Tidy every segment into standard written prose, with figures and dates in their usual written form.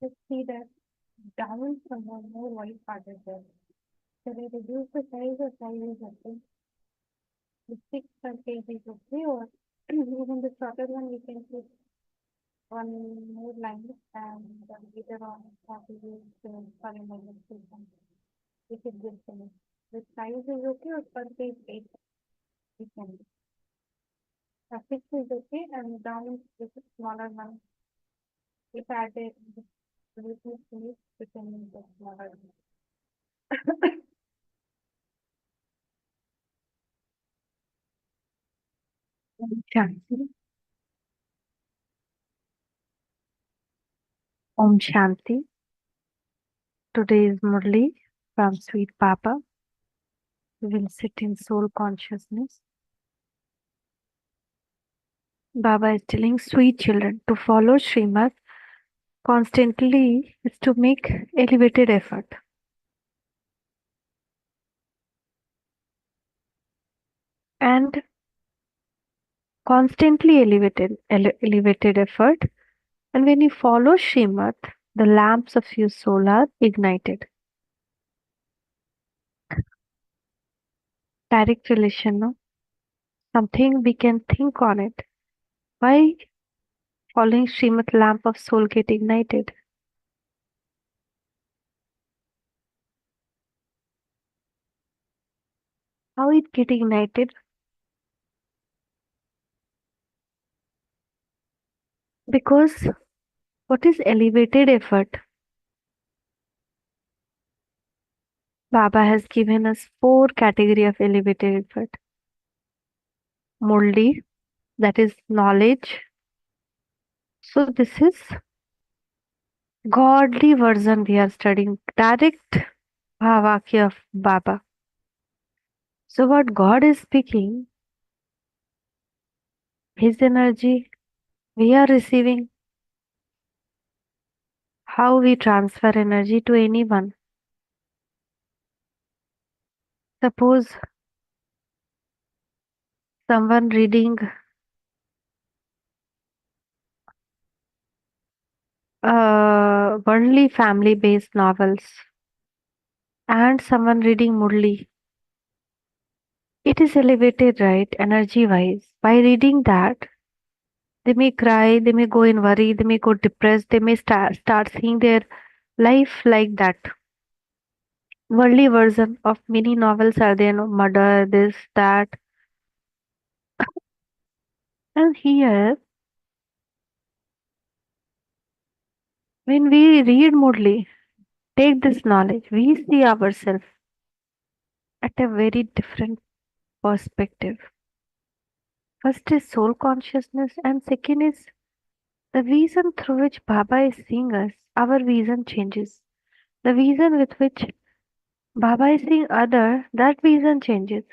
Just see that down from the more white part is there. So they reduce the size is okay. The 6 per kg is okay, or even the shorter one we can put one more line and later on have to use for emergency fund. If it gives any. The size is okay or per page 8 we can do. The 6 is okay and down is a smaller one. If added the little space, we can use the smaller one. Shanti. Om Shanti. Today is Murli from Sweet Papa. We will sit in soul consciousness. Baba is telling sweet children to follow Srimad constantly is to make elevated effort. And constantly elevated effort. And when you follow Srimad, the lamps of your soul are ignited. Direct relation, no? Something we can think on it. Why following Srimad lamp of soul get ignited? How it get ignited? Because what is elevated effort? Baba has given us 4 category of elevated effort. Murli, that is knowledge. So this is godly version we are studying. Direct Bhavakya of Baba. So what God is speaking, His energy we are receiving, how we transfer energy to anyone. Suppose someone reading worldly family based novels and someone reading Murli. It is elevated, right? Energy wise. By reading that, they may cry, they may go in worry, they may go depressed, they may start seeing their life like that. Worldly version of many novels are there, no? Murder, this, that. And here, when we read Murli, take this knowledge, we see ourselves at a very different perspective. First is soul consciousness, and second is the vision through which Baba is seeing us. Our vision changes. The vision with which Baba is seeing other, that vision changes.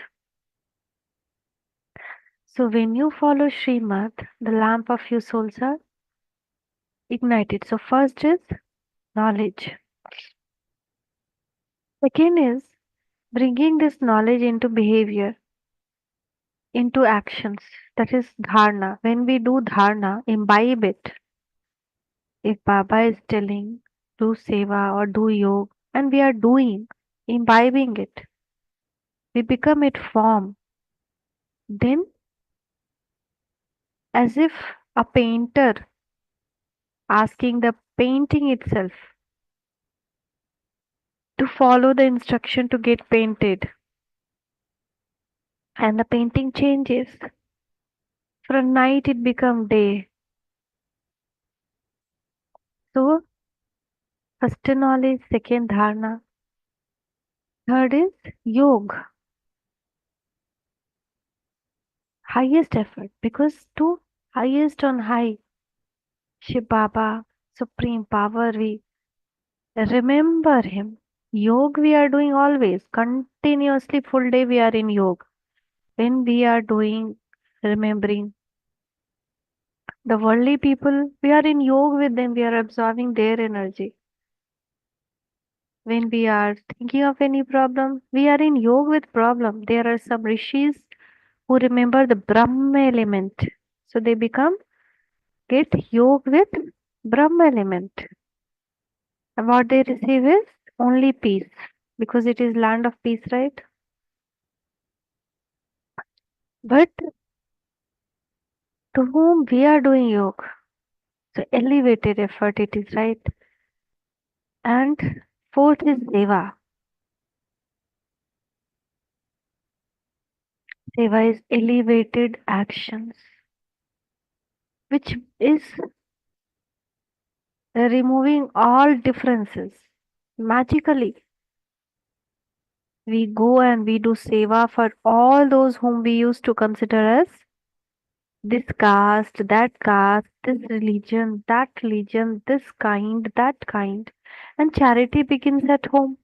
So when you follow Srimad, the lamp of your souls are ignited. So first is knowledge. Second is bringing this knowledge into behavior, into actions. That is dharna. When we do dharna, imbibe it. If Baba is telling do seva or do yoga, and we are doing, imbibing it, we become it form. Then as if a painter asking the painting itself to follow the instruction to get painted, and the painting changes. From night it become day. So first knowledge, second dharana, third is yoga, highest effort, because to highest on high, Shiv Baba, supreme power, we remember him. Yoga we are doing always, continuously full day we are in yoga. When we are doing, remembering the worldly people, we are in yoga with them, we are absorbing their energy. When we are thinking of any problem, we are in yoga with problem. There are some rishis who remember the Brahma element. So they become get yoga with Brahma element. And what they receive is only peace. Because it is land of peace, right? But to whom we are doing yoga, so elevated effort it is, right? And fourth is seva. Seva is elevated actions, which is removing all differences. Magically, we go and we do seva for all those whom we used to consider as this caste, this religion, this kind, that kind. And charity begins at home.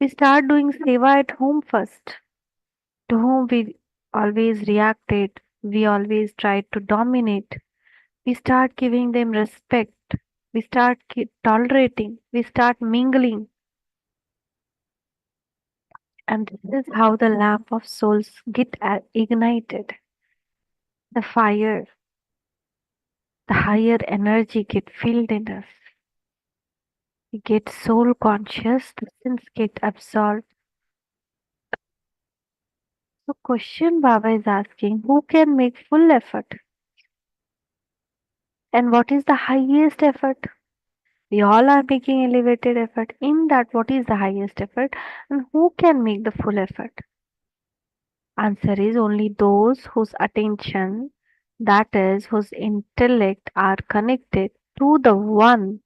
We start doing seva at home first. To whom we always reacted, we always tried to dominate. We start giving them respect. We start tolerating. We start mingling. And this is how the lamp of souls get ignited. The fire, the higher energy get filled in us. We get soul conscious, the sins get absolved. So question Baba is asking, who can make full effort? And what is the highest effort? We all are making elevated effort. In that, what is the highest effort? And who can make the full effort? Answer is only those whose attention, that is, whose intellect are connected to the one,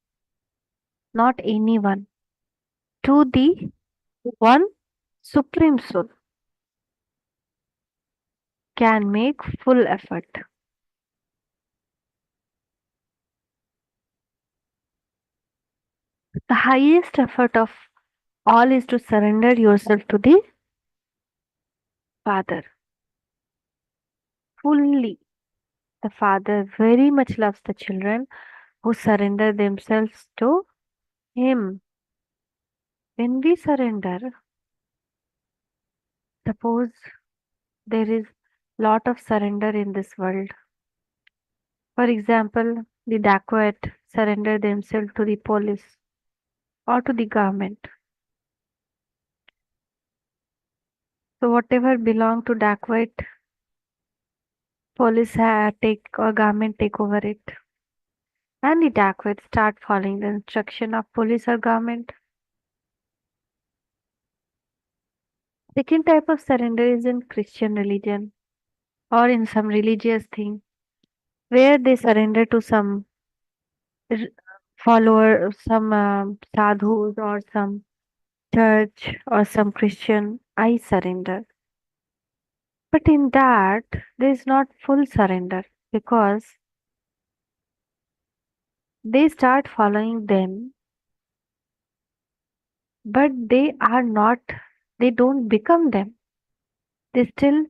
not anyone, to the one supreme soul, can make full effort. The highest effort of all is to surrender yourself to the Father fully. The Father very much loves the children who surrender themselves to Him. When we surrender, suppose there is lot of surrender in this world. For example, the dacoit surrender themselves to the police or to the government. So whatever belong to dacoit, police take or government take over it. And the dacoit start following the instruction of police or government. Second type of surrender is in Christian religion or in some religious thing where they surrender to some r- follower, some sadhus or some church or some Christian. I surrender. But in that, there is not full surrender because they start following them, but they are not, they don't become them. They still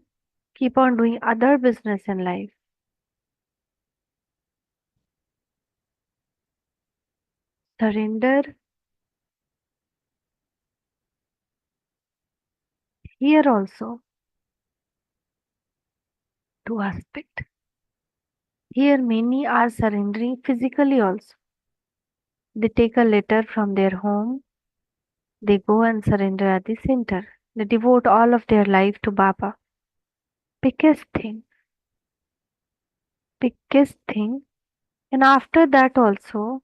keep on doing other business in life. Surrender here also, two aspect. Here many are surrendering physically also. They take a letter from their home, they go and surrender at the center. They devote all of their life to Baba. Biggest thing. biggest thing. And after that also,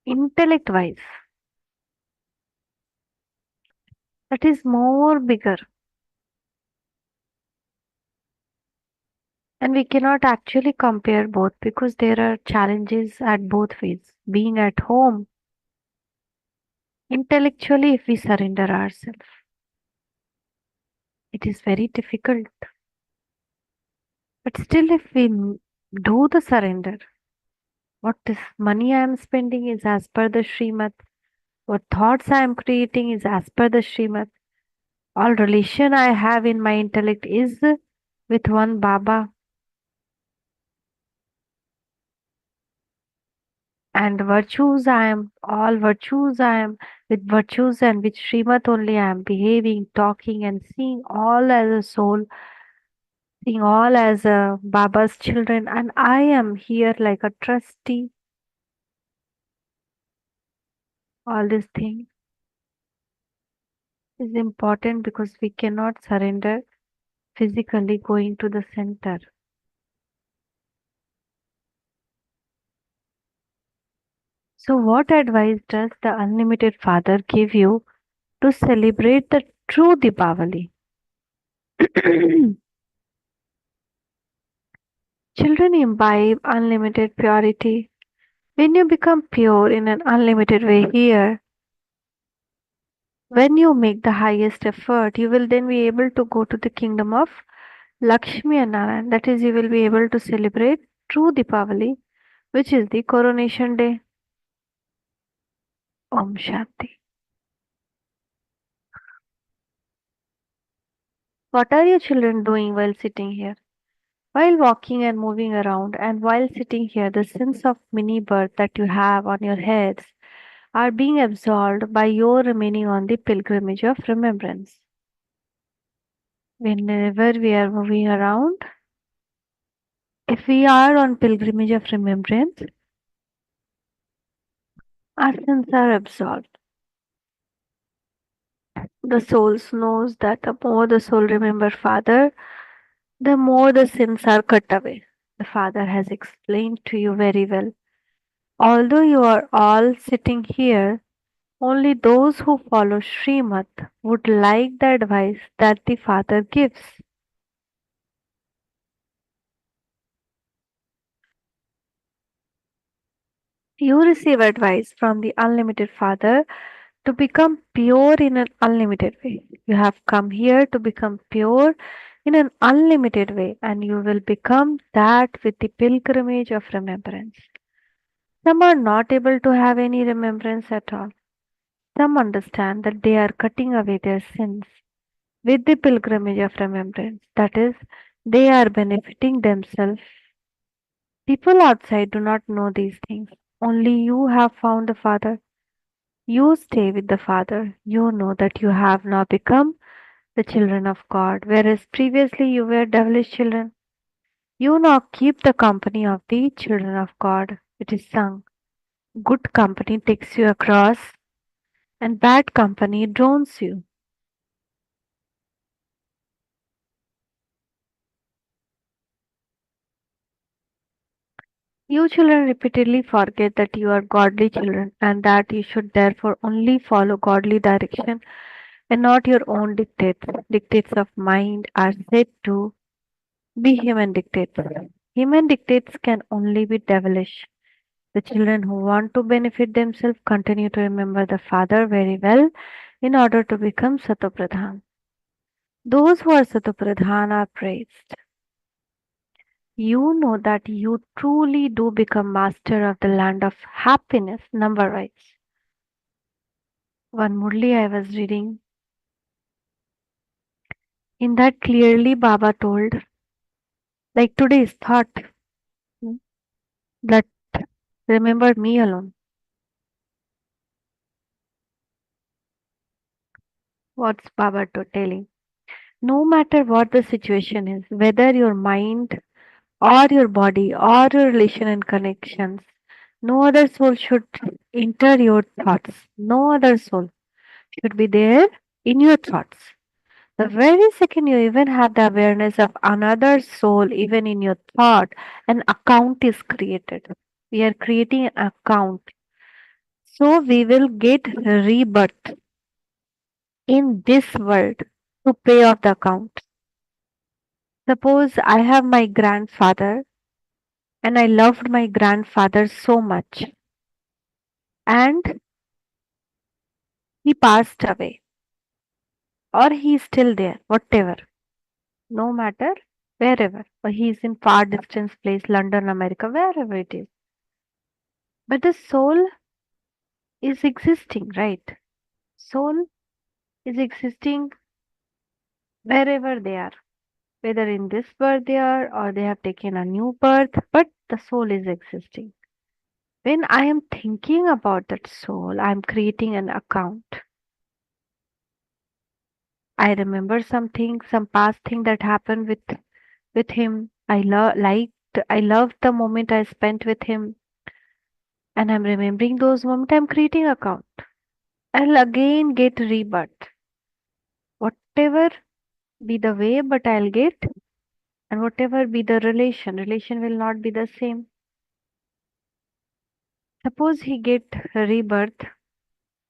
intellect wise, that is more bigger. And we cannot actually compare both because there are challenges at both ways. Being at home, intellectually, if we surrender ourselves, it is very difficult. But still, if we do the surrender, what this money I am spending is as per the Srimad, what thoughts I am creating is as per the Srimad, all relation I have in my intellect is with one Baba, and virtues I am, all virtues I am, with virtues and with Srimad only I am behaving, talking, and seeing all as a soul, seeing all as a Baba's children, and I am here like a trustee, all these things is important because we cannot surrender physically going to the center. So, what advice does the Unlimited Father give you to celebrate the true Deepavali? Children imbibe unlimited purity. When you become pure in an unlimited way here, when you make the highest effort, you will then be able to go to the kingdom of Lakshmi and Narayan. That is, you will be able to celebrate true Deepavali, which is the coronation day. Om Shanti. What are your children doing while sitting here? While walking and moving around, and while sitting here, the sins of many birth that you have on your heads are being absolved by your remaining on the pilgrimage of remembrance. Whenever we are moving around, if we are on pilgrimage of remembrance, our sins are absolved. The soul knows that the more the soul remember Father, the more the sins are cut away. The Father has explained to you very well. Although you are all sitting here, only those who follow Srimad would like the advice that the Father gives. You receive advice from the Unlimited Father to become pure in an unlimited way. You have come here to become pure in an unlimited way, and you will become that with the pilgrimage of remembrance. Some are not able to have any remembrance at all. Some understand that they are cutting away their sins with the pilgrimage of remembrance. That is, they are benefiting themselves. People outside do not know these things. Only you have found the Father. You stay with the Father. You know that you have now become the children of God, whereas previously you were devilish children. You now keep the company of the children of God. It is sung. Good company takes you across, and bad company drowns you. You children repeatedly forget that you are godly children and that you should therefore only follow godly direction and not your own dictates. Dictates of mind are said to be human dictates. Human dictates can only be devilish. The children who want to benefit themselves continue to remember the Father very well in order to become Satopradhan. Those who are Satopradhan are praised. You know that you truly do become master of the land of happiness, number wise. One Murli I was reading, in that clearly Baba told, like today's thought, hmm, that remembered me alone. What's Baba telling? No matter what the situation is, whether your mind or your body or your relation and connections, no other soul should enter your thoughts. No other soul should be there in your thoughts. The very second you even have the awareness of another soul, even in your thought, an account is created. We are creating an account. So we will get rebirth in this world to pay off the account. Suppose I have my grandfather and I loved my grandfather so much and he passed away or he is still there, whatever, no matter wherever, or he is in far distance place, London, America, wherever it is. But the soul is existing, right? Soul is existing wherever they are, whether in this birth they are or they have taken a new birth, but the soul is existing. When I am thinking about that soul, I am creating an account. I remember something, some past thing that happened with him. I loved the moment I spent with him, and I'm remembering those moments. I'm creating account. I'll again get rebirth. Whatever be the way, but I'll get, and whatever be the relation will not be the same. Suppose he get rebirth,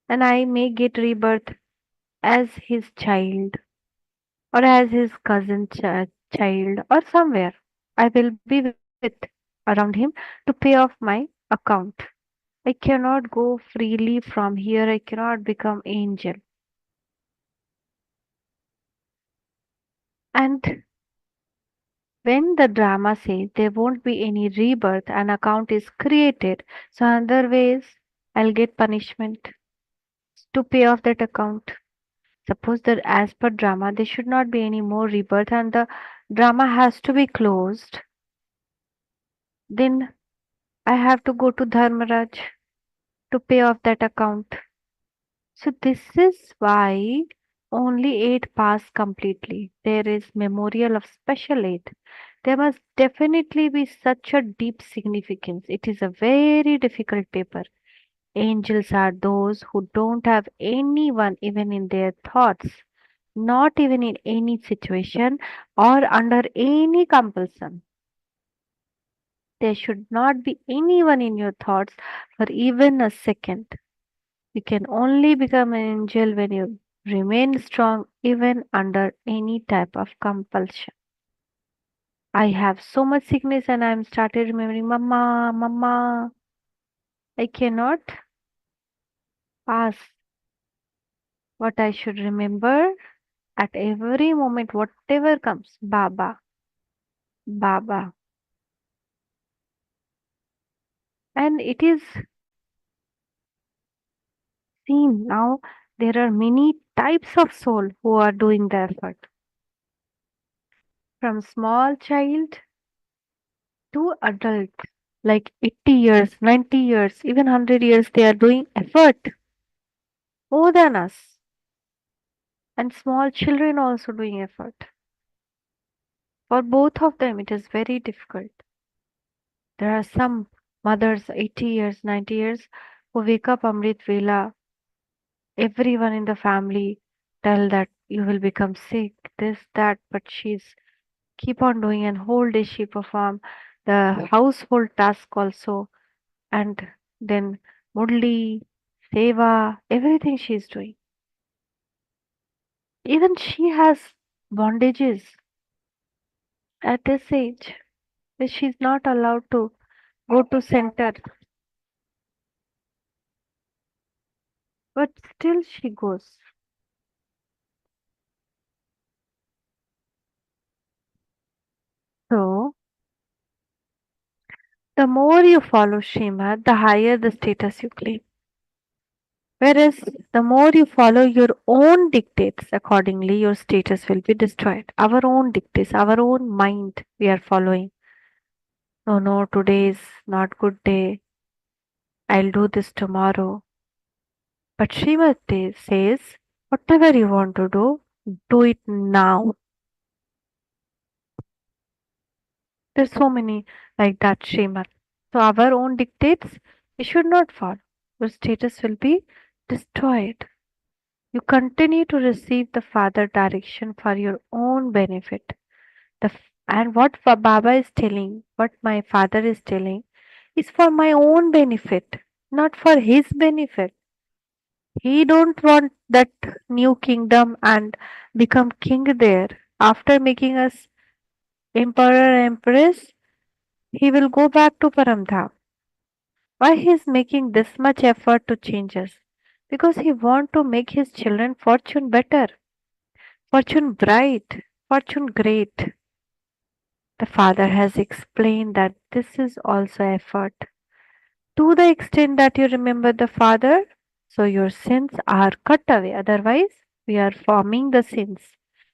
and I may get rebirth as his child or as his child or somewhere. I will be with around him to pay off my account. I cannot go freely from here. I cannot become angel. And when the drama says there won't be any rebirth, an account is created. So other ways I'll get punishment to pay off that account. Suppose that as per drama there should not be any more rebirth and the drama has to be closed. Then I have to go to Dharmaraj to pay off that account. So this is why only 8 pass completely. There is memorial of special 8. There must definitely be such a deep significance. It is a very difficult paper. Angels are those who don't have anyone even in their thoughts, not even in any situation or under any compulsion. There should not be anyone in your thoughts for even a second. You can only become an angel when you remain strong even under any type of compulsion. I have so much sickness and I'm started remembering mama, mama. I cannot ask what I should remember at every moment, whatever comes. Baba, Baba. And it is seen now there are many types of soul who are doing the effort. From small child to adult, like 80 years, 90 years, even 100 years, they are doing effort more than us. And small children also doing effort. For both of them, it is very difficult. There are some mothers, 80 years, 90 years, who wake up Amrit Vela. Everyone in the family tell that you will become sick, this, that, but she's keep on doing and whole day she perform the household task also and then Murli, Seva, everything she's doing. Even she has bondages at this age where she's not allowed to go to center, but still she goes. So the more you follow Srimad, the higher the status you claim. Whereas the more you follow your own dictates, accordingly your status will be destroyed. Our own dictates, our own mind we are following. No, no, today is not good day. I'll do this tomorrow. But Srimati says, whatever you want to do it now. There's so many like that Srimad. So our own dictates we should not follow. Your status will be destroyed. You continue to receive the Father direction for your own benefit. And what Baba is telling, what my father is telling, is for my own benefit, not for his benefit. He don't want that new kingdom and become king there. After making us emperor empress, he will go back to Paramdham. Why he is making this much effort to change us? Because he want to make his children fortune better, fortune bright, fortune great. The father has explained that this is also effort. To the extent that you remember the Father, so your sins are cut away. Otherwise, we are forming the sins.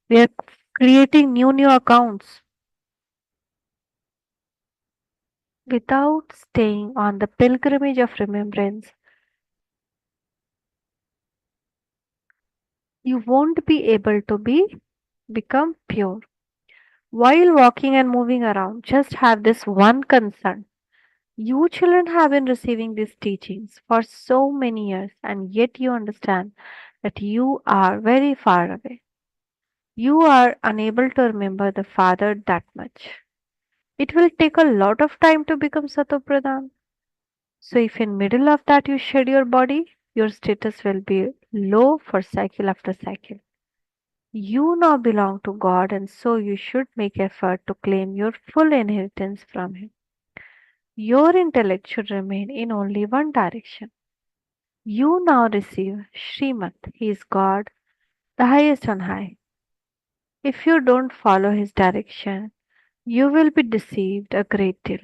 We are creating new accounts without staying on the pilgrimage of remembrance. You won't be able to become pure. While walking and moving around, just have this one concern. You children have been receiving these teachings for so many years, and yet you understand that you are very far away. You are unable to remember the Father that much. It will take a lot of time to become Satopradhan. So if in middle of that you shed your body, your status will be low for cycle after cycle. You now belong to God and so you should make effort to claim your full inheritance from Him. Your intellect should remain in only one direction. You now receive Srimat, He is God, the highest on high. If you don't follow His direction, you will be deceived a great deal.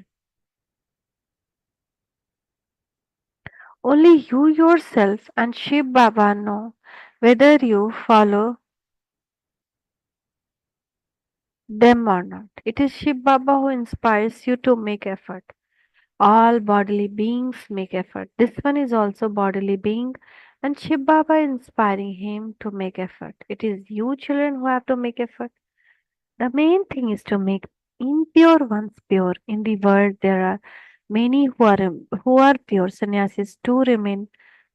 Only you yourself and Shiv Baba know whether you follow them or not. It is Shiv Baba who inspires you to make effort. All bodily beings make effort. This one is also bodily being and Shiv Baba inspiring him to make effort. It is you children who have to make effort. The main thing is to make impure ones pure. In the world there are many who are pure. Sannyasis too remain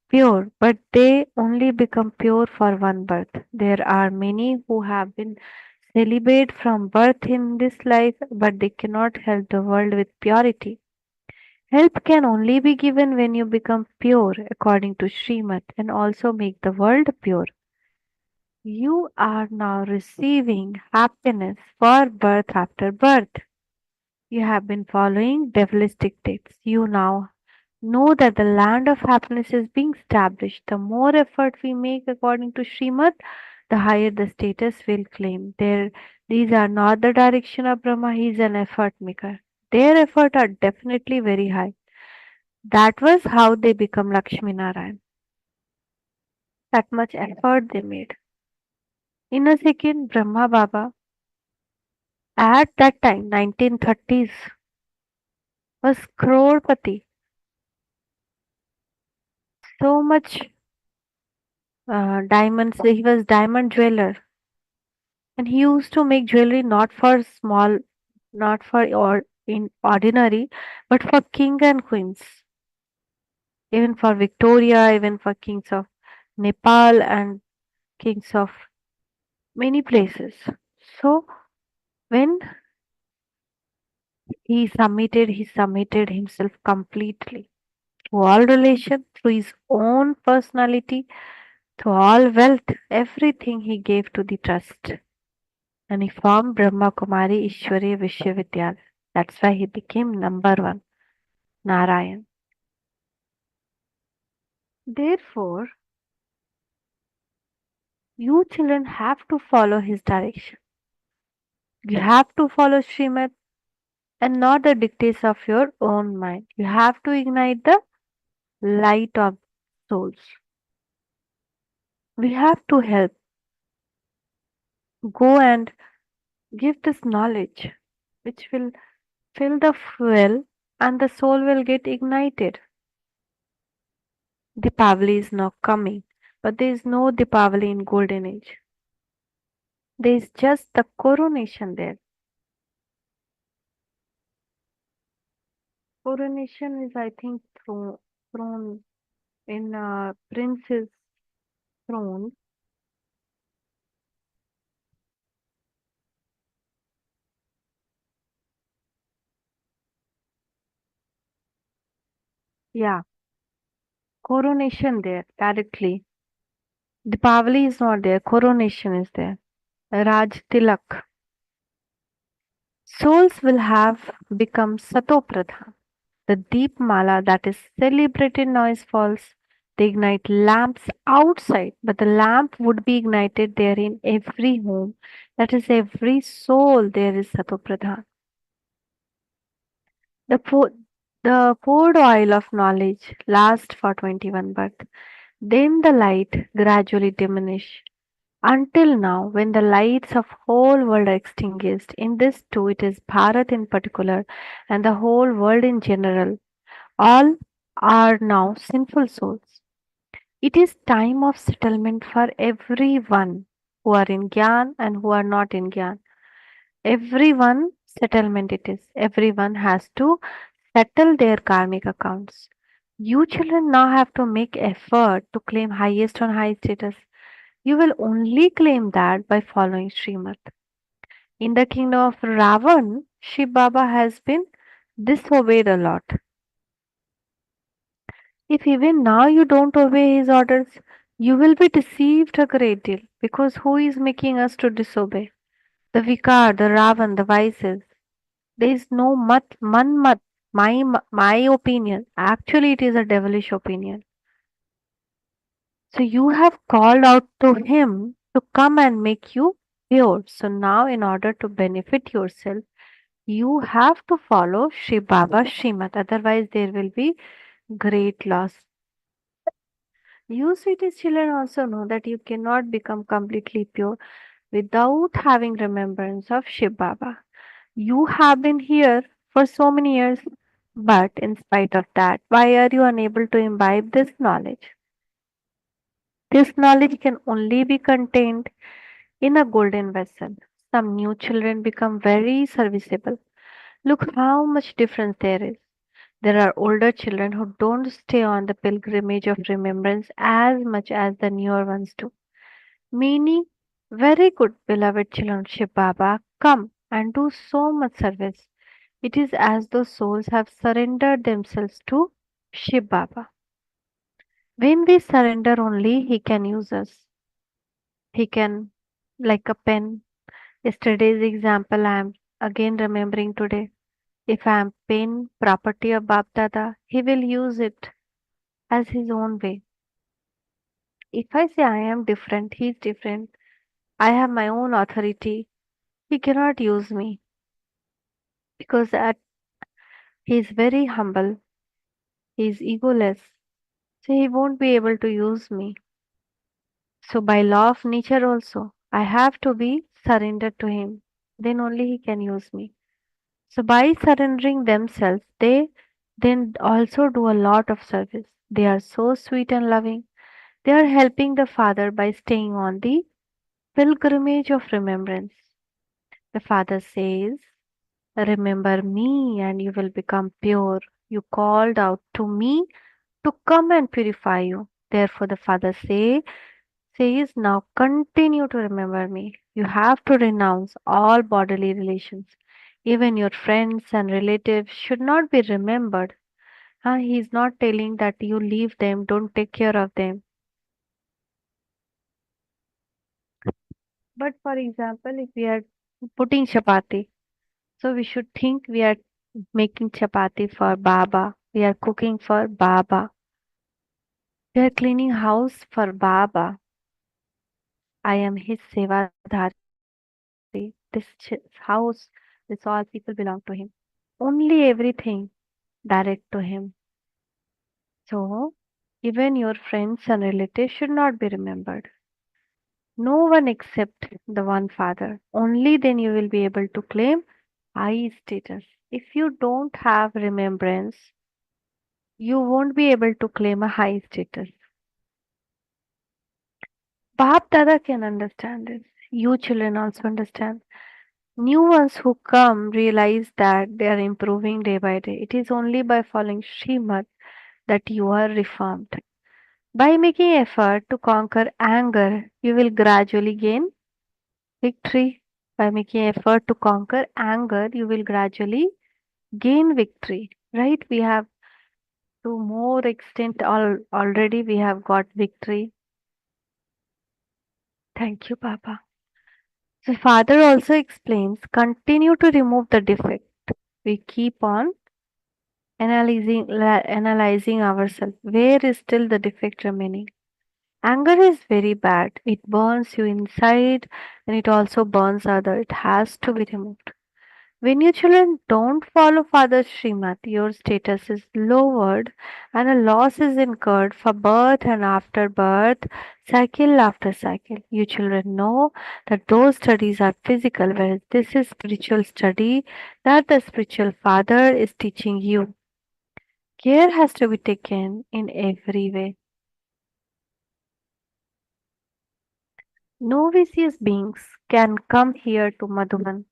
pure, but they only become pure for one birth. There are many who have been celibate from birth in this life, but they cannot help the world with purity. Help can only be given when you become pure according to Srimad and also make the world pure. You are now receiving happiness for birth after birth. You have been following devilish dictates. You now know that the land of happiness is being established. The more effort we make according to Srimad, the higher the status we'll claim. These are not the direction of Brahma, he is an effort maker. Their effort are definitely very high. That was how they become Lakshmi Narayan. That much effort they made. In a second, Brahma Baba, at that time, 1930s, was crorepati. So much diamonds. He was diamond jeweler. And he used to make jewelry not for small, not for or in ordinary, but for king and queens, even for Victoria, even for kings of Nepal and kings of many places. So when he submitted himself completely to all relation, through his own personality, to all wealth, everything he gave to the trust. And he formed Brahma Kumari Ishwari Vishwavidyalaya. That's why he became number one. Narayan. Therefore, you children have to follow his direction. You have to follow Srimad and not the dictates of your own mind. You have to ignite the light of souls. We have to help go and give this knowledge which will fill the fuel and the soul will get ignited. Deepavali is now coming, but there is no Deepavali in golden age. There is just the coronation there. Coronation is, I think, throne in prince's throne. Yeah, coronation there directly. Dipavali is not there, coronation is there. Raj Tilak. Souls will have become Sato Pradhan. The deep mala that is celebrated noise falls. They ignite lamps outside, but the lamp would be ignited there in every home. That is every soul there is Sato Pradhan. The, po- the poured oil of knowledge lasts for 21 births. Then the light gradually diminish until now when the lights of whole world are extinguished. In this too it is Bharat in particular and the whole world in general. All are now sinful souls. It is time of settlement for everyone who are in Gyan and who are not in Gyan. Everyone settlement it is. Everyone has to settle their karmic accounts. You children now have to make effort to claim highest on high status. You will only claim that by following Srimad. In the kingdom of Ravan, Shiv Baba has been disobeyed a lot. If even now you don't obey his orders, you will be deceived a great deal because who is making us to disobey? The Vikar, the Ravan, the vices. There is no mat, my opinion. Actually, it is a devilish opinion. So you have called out to him to come and make you pure. So now, in order to benefit yourself, you have to follow Shri Baba Srimad. Otherwise, there will be great loss. You cities children also know that you cannot become completely pure without having remembrance of Shiv Baba. You have been here for so many years, but in spite of that, why are you unable to imbibe this knowledge? This knowledge can only be contained in a golden vessel. Some new children become very serviceable. Look how much difference there is. There are older children who don't stay on the pilgrimage of remembrance as much as the newer ones do. Many very good beloved children of Shiv Baba come and do so much service. It is as though souls have surrendered themselves to Shiv Baba. When we surrender only, he can use us. He can, like a pen. Yesterday's example I am again remembering today. If I am pen property of Bap Dada, he will use it as his own way. If I say I am different, he is different. I have my own authority. He cannot use me because he is very humble. He is egoless. So he won't be able to use me. So by law of nature also, I have to be surrendered to him. Then only he can use me. So by surrendering themselves, they then also do a lot of service. They are so sweet and loving. They are helping the Father by staying on the pilgrimage of remembrance. The Father says, remember me and you will become pure. You called out to me to come and purify you. Therefore the Father says now continue to remember me. You have to renounce all bodily relations. Even your friends and relatives should not be remembered. He is not telling that you leave them, don't take care of them. But for example, if we are putting chapati, so we should think we are making chapati for Baba. We are cooking for Baba. We are cleaning house for Baba. I am his sevadari. House, this all people belong to him. Only everything direct to him. So even your friends and relatives should not be remembered. No one except the one Father. Only then you will be able to claim high status. If you don't have remembrance, you won't be able to claim a high status. Bap Dada can understand this. You children also understand. New ones who come realize that they are improving day by day. It is only by following Srimad that you are reformed. By making effort to conquer anger, you will gradually gain victory. By making effort to conquer anger, you will gradually gain victory. Right? We have to more extent already we have got victory. Thank you, Papa. The father also explains continue to remove the defect. We keep on analyzing ourselves. Where is still the defect remaining? Anger is very bad. It burns you inside and it also burns other. It has to be removed. When your children don't follow Father Srimad, your status is lowered and a loss is incurred for birth and after birth, cycle after cycle. You children know that those studies are physical, whereas this is spiritual study that the spiritual father is teaching you. Care has to be taken in every way. No vicious beings can come here to Madhuban.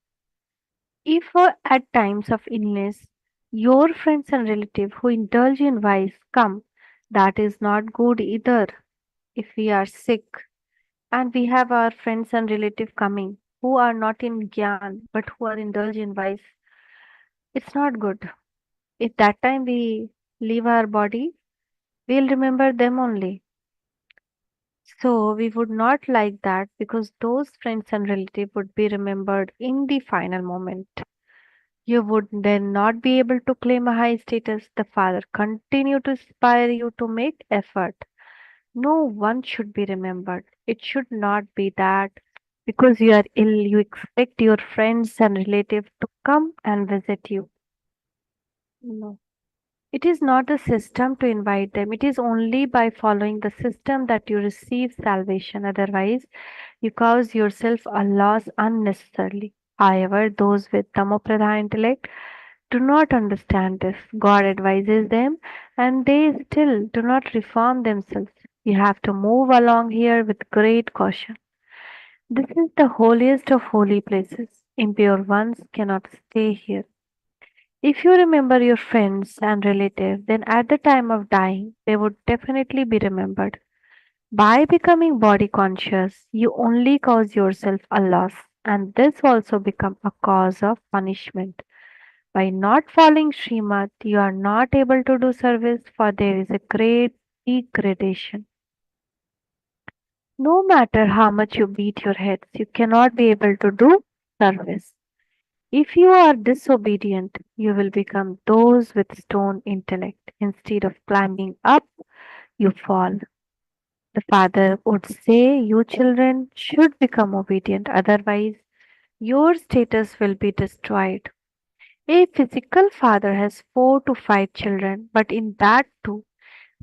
If at times of illness your friends and relatives who indulge in vice come, that is not good either. If we are sick and we have our friends and relatives coming who are not in gyan but who are indulged in vice, it's not good. If that time we leave our body, we'll remember them only. So we would not like that because those friends and relatives would be remembered in the final moment. You would then not be able to claim a high status. The Father continue to inspire you to make effort. No one should be remembered. It should not be that because you are ill, you expect your friends and relatives to come and visit you. No. It is not a system to invite them. It is only by following the system that you receive salvation. Otherwise, you cause yourself a loss unnecessarily. However, those with Tamopradha intellect do not understand this. God advises them and they still do not reform themselves. You have to move along here with great caution. This is the holiest of holy places. Impure ones cannot stay here. If you remember your friends and relatives, then at the time of dying, they would definitely be remembered. By becoming body conscious, you only cause yourself a loss, and this also become a cause of punishment. By not following Srimad, you are not able to do service, for there is a great degradation. No matter how much you beat your heads, you cannot be able to do service. If you are disobedient, you will become those with stone intellect. Instead of climbing up, you fall. The father would say, you children should become obedient, otherwise, your status will be destroyed. A physical father has 4 to 5 children, but in that too,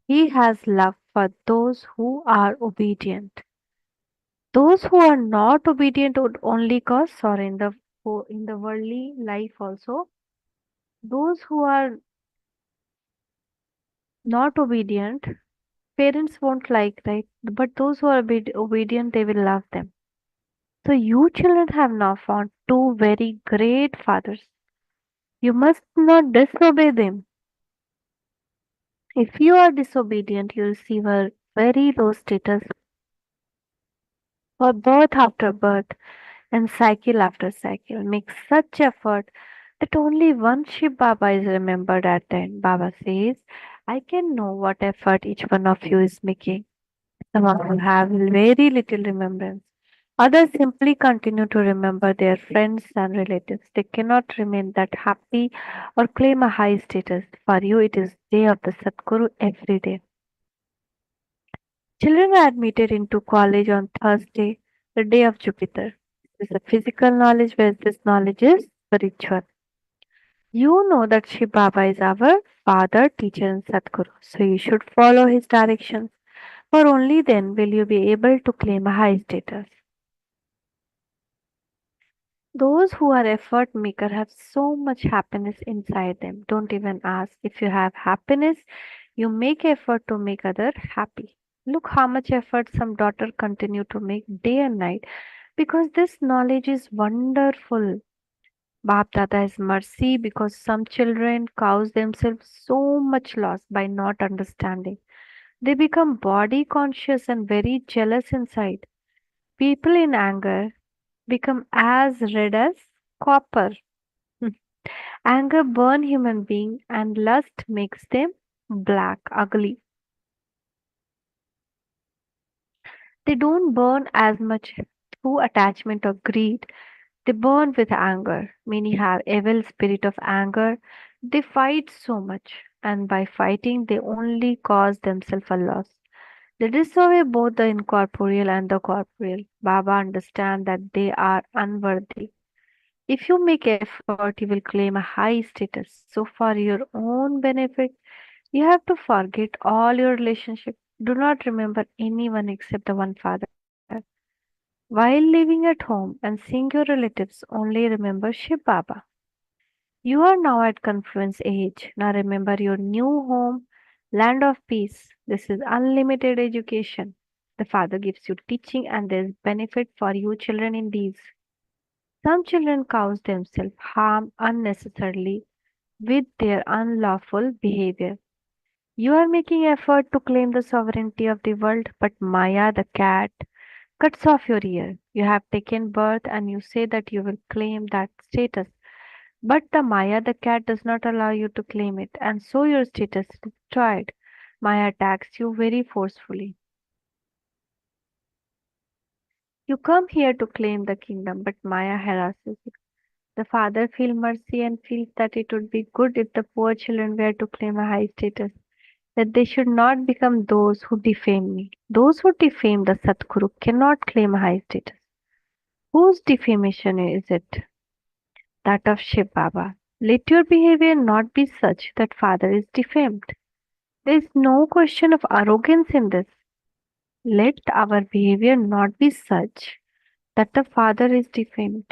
he has love for those who are obedient. Those who are not obedient would only cause sorrow in the worldly life also. Those who are not obedient, parents won't like, right? But those who are obedient, they will love them. So you children have now found two very great fathers. You must not disobey them. If you are disobedient, you receive a very low status for birth after birth and cycle after cycle. Make such effort that only one Shiv Baba is remembered at the end. Baba says, I can know what effort each one of you is making. Some of you have very little remembrance. Others simply continue to remember their friends and relatives. They cannot remain that happy or claim a high status. For you, it is day of the Sadguru every day. Children are admitted into college on Thursday, the day of Jupiter. This is a physical knowledge, whereas this knowledge is spiritual. You know that Shiv Baba is our father, teacher, and Sadguru, so you should follow his directions, for only then will you be able to claim a high status. Those who are effort maker have so much happiness inside them. Don't even ask. If you have happiness, you make effort to make other happy. Look how much effort some daughter continue to make day and night because this knowledge is wonderful. Bap Dada has mercy because some children cause themselves so much loss by not understanding. They become body conscious and very jealous inside. People in anger become as red as copper. Anger burn human being and lust makes them black, ugly. They don't burn as much through attachment or greed. They burn with anger. Many have evil spirit of anger. They fight so much, and by fighting they only cause themselves a loss. They disavow both the incorporeal and the corporeal. Baba understand that they are unworthy. If you make effort, you will claim a high status. So for your own benefit, you have to forget all your relationship. Do not remember anyone except the one father. While living at home and seeing your relatives, only remember Shiv Baba. You are now at confluence age. Now remember your new home, land of peace. This is unlimited education. The Father gives you teaching, and there is benefit for you children in these. Some children cause themselves harm unnecessarily with their unlawful behavior. You are making effort to claim the sovereignty of the world, but Maya the cat cuts off your ear. You have taken birth and you say that you will claim that status. But the Maya the cat does not allow you to claim it, and so your status is destroyed. Maya attacks you very forcefully. You come here to claim the kingdom, but Maya harasses you. The father feels mercy and feels that it would be good if the poor children were to claim a high status, that they should not become those who defame me. Those who defame the Satguru cannot claim a high status. Whose defamation is it? That of Shiv Baba. Let your behavior not be such that father is defamed. There is no question of arrogance in this. Let our behavior not be such that the father is defamed.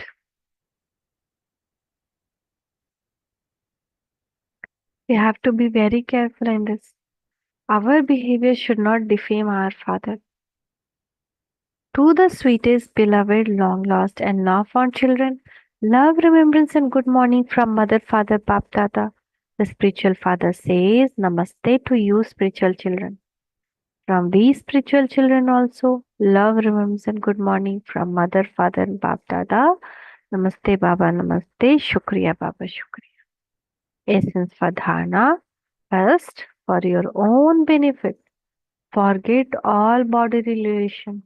We have to be very careful in this. Our behavior should not defame our father. To the sweetest, beloved, long lost, and now found children, love, remembrance, and good morning from Mother, Father, Bap Dada. The spiritual father says, Namaste to you, spiritual children. From we spiritual children also, love, remembrance, and good morning from Mother, Father, and Bap Dada. Namaste, Baba, Namaste, Shukriya, Baba, Shukriya. Essence for dharana. First, for your own benefit, forget all body relations.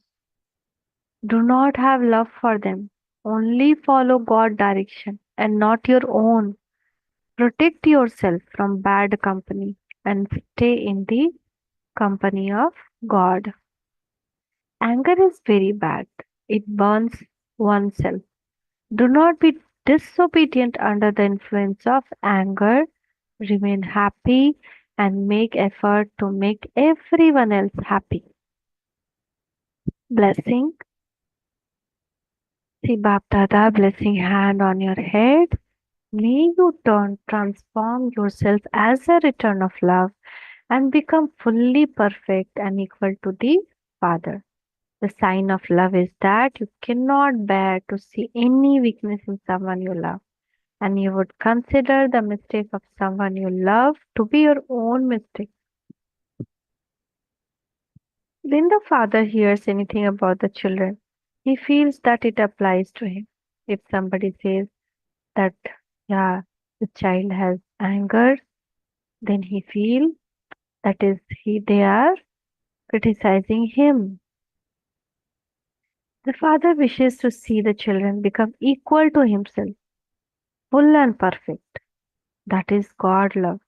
Do not have love for them. Only follow God direction and not your own. Protect yourself from bad company and stay in the company of God. Anger is very bad. It burns oneself. Do not be disobedient under the influence of anger. Remain happy and make effort to make everyone else happy. Blessing. See Bap Dada blessing hand on your head. May you transform yourself as a return of love and become fully perfect and equal to the Father. The sign of love is that you cannot bear to see any weakness in someone you love, and you would consider the mistake of someone you love to be your own mistake. When the father hears anything about the children, he feels that it applies to him. If somebody says that, yeah, the child has anger, then he feels that is they are criticizing him. The father wishes to see the children become equal to himself, full and perfect. That is God love.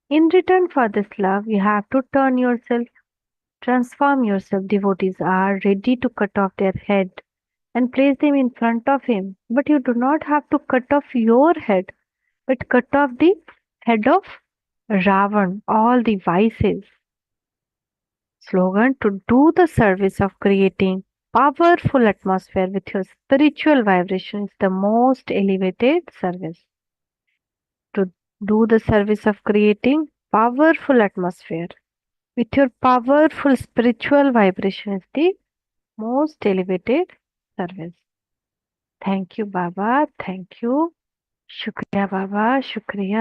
In return for this love, you have to turn yourself, transform yourself. Devotees are ready to cut off their head and place them in front of him. But you do not have to cut off your head, but cut off the head of Ravan, all the vices. Slogan to do the service of creating powerful atmosphere with your spiritual vibration is the most elevated service. To do the service of creating powerful atmosphere with your powerful spiritual vibration is the most elevated service. Thank you, Baba. Thank you. Shukriya, Baba. Shukriya.